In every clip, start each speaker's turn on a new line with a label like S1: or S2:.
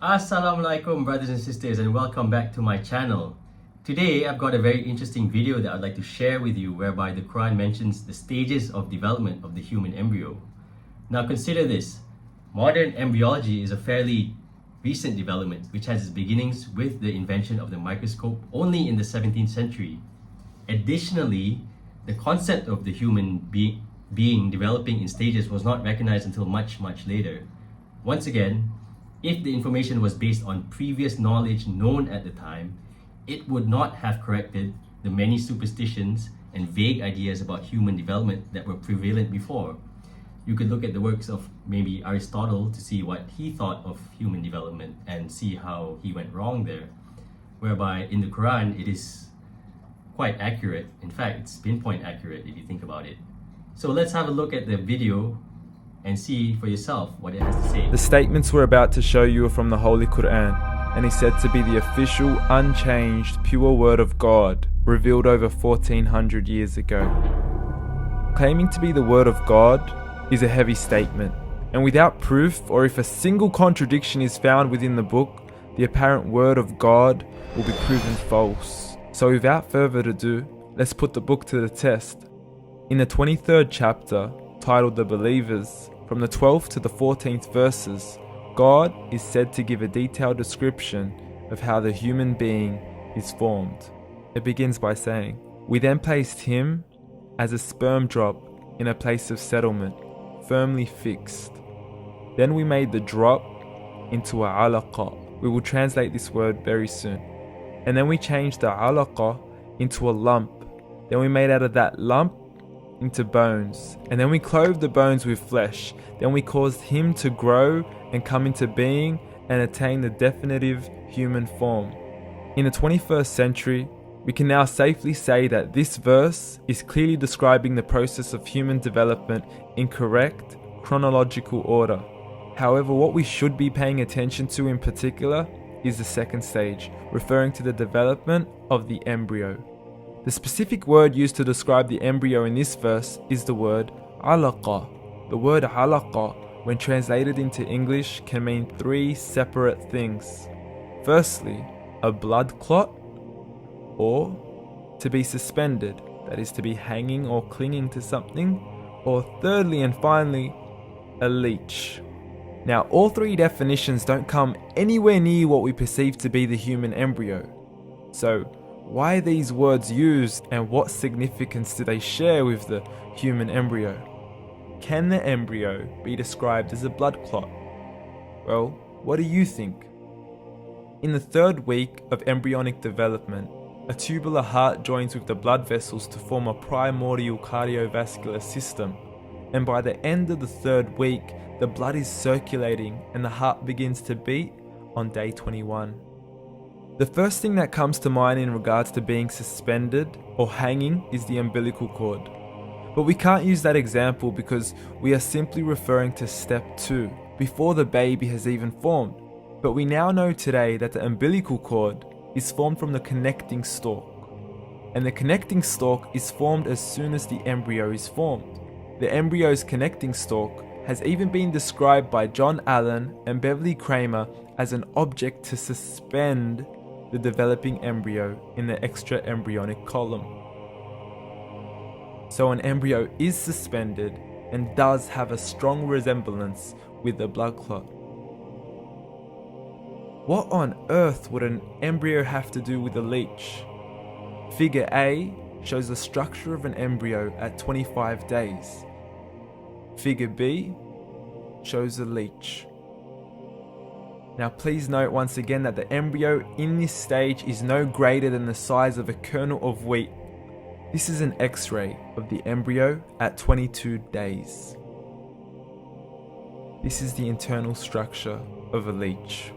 S1: Assalamualaikum brothers and sisters, and welcome back to my channel. Today I've got a very interesting video that I'd like to share with you, whereby the Quran mentions the stages of development of the human embryo. Now consider this: modern embryology is a fairly recent development which has its beginnings with the invention of the microscope only in the 17th century. Additionally, the concept of the human being developing in stages was not recognized until much later. Once again, if the information was based on previous knowledge known at the time, it would not have corrected the many superstitions and vague ideas about human development that were prevalent before. You could look at the works of maybe Aristotle to see what he thought of human development and see how he went wrong there. Whereby in the Quran, it is quite accurate. In fact, it's pinpoint accurate if you think about it. So let's have a look at the video and see for yourself what it has to say.
S2: The statements we're about to show you are from the Holy Quran, and is said to be the official, unchanged, pure word of God, revealed over 1400 years ago. Claiming to be the word of God is a heavy statement, and without proof, or if a single contradiction is found within the book, the apparent word of God will be proven false. So without further ado, let's put the book to the test. In the 23rd chapter, titled The Believers, from the 12th to the 14th verses, God is said to give a detailed description of how the human being is formed. It begins by saying, "We then placed him as a sperm drop in a place of settlement, firmly fixed. Then we made the drop into a alaqa." We will translate this word very soon. "And then we changed the alaqa into a lump. Then we made out of that lump into bones, and then we clothed the bones with flesh. Then we caused him to grow and come into being and attain the definitive human form." In the 21st century, we can now safely say that this verse is clearly describing the process of human development in correct chronological order. However, what we should be paying attention to in particular is the second stage, referring to the development of the embryo. The specific word used to describe the embryo in this verse is the word alaqa. The word alaqa, when translated into English, can mean three separate things. Firstly, a blood clot, or to be suspended, that is to be hanging or clinging to something, or thirdly and finally, a leech. Now, all three definitions don't come anywhere near what we perceive to be the human embryo. So, why are these words used, and what significance do they share with the human embryo? Can the embryo be described as a blood clot? Well, what do you think? In the 3rd week of embryonic development, a tubular heart joins with the blood vessels to form a primordial cardiovascular system, and by the end of the 3rd week, the blood is circulating and the heart begins to beat on day 21. The first thing that comes to mind in regards to being suspended or hanging is the umbilical cord. But we can't use that example because we are simply referring to step 2, before the baby has even formed. But we now know today that the umbilical cord is formed from the connecting stalk. And the connecting stalk is formed as soon as the embryo is formed. The embryo's connecting stalk has even been described by John Allen and Beverly Kramer as an object to suspend the developing embryo in the extra-embryonic column. So an embryo is suspended and does have a strong resemblance with a blood clot. What on earth would an embryo have to do with a leech? Figure A shows the structure of an embryo at 25 days. Figure B shows a leech. Now please note once again that the embryo in this stage is no greater than the size of a kernel of wheat. This is an X-ray of the embryo at 22 days. This is the internal structure of a leech.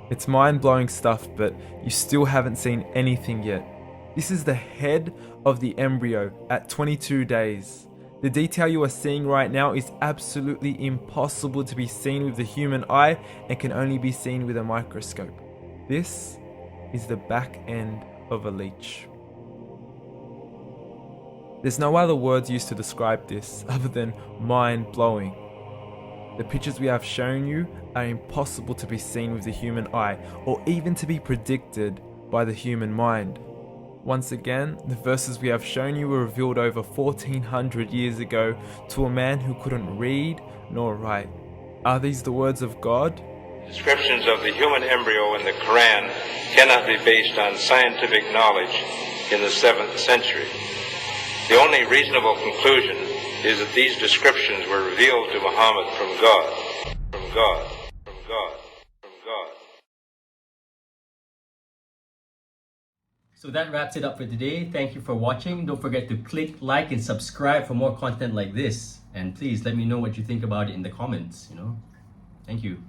S2: It's mind-blowing stuff, but you still haven't seen anything yet. This is the head of the embryo at 22 days. The detail you are seeing right now is absolutely impossible to be seen with the human eye and can only be seen with a microscope. This is the back end of a leech. There's no other words used to describe this other than mind-blowing. The pictures we have shown you are impossible to be seen with the human eye, or even to be predicted by the human mind. Once again, the verses we have shown you were revealed over 1400 years ago to a man who couldn't read nor write. Are these the words of God?
S3: Descriptions of the human embryo in the Quran cannot be based on scientific knowledge in the 7th century. The only reasonable conclusion is that these descriptions were revealed to Muhammad from God, from God, from God, from God.
S1: So that wraps it up for today. Thank you for watching. Don't forget to click like and subscribe for more content like this. And please let me know what you think about it in the comments, Thank you.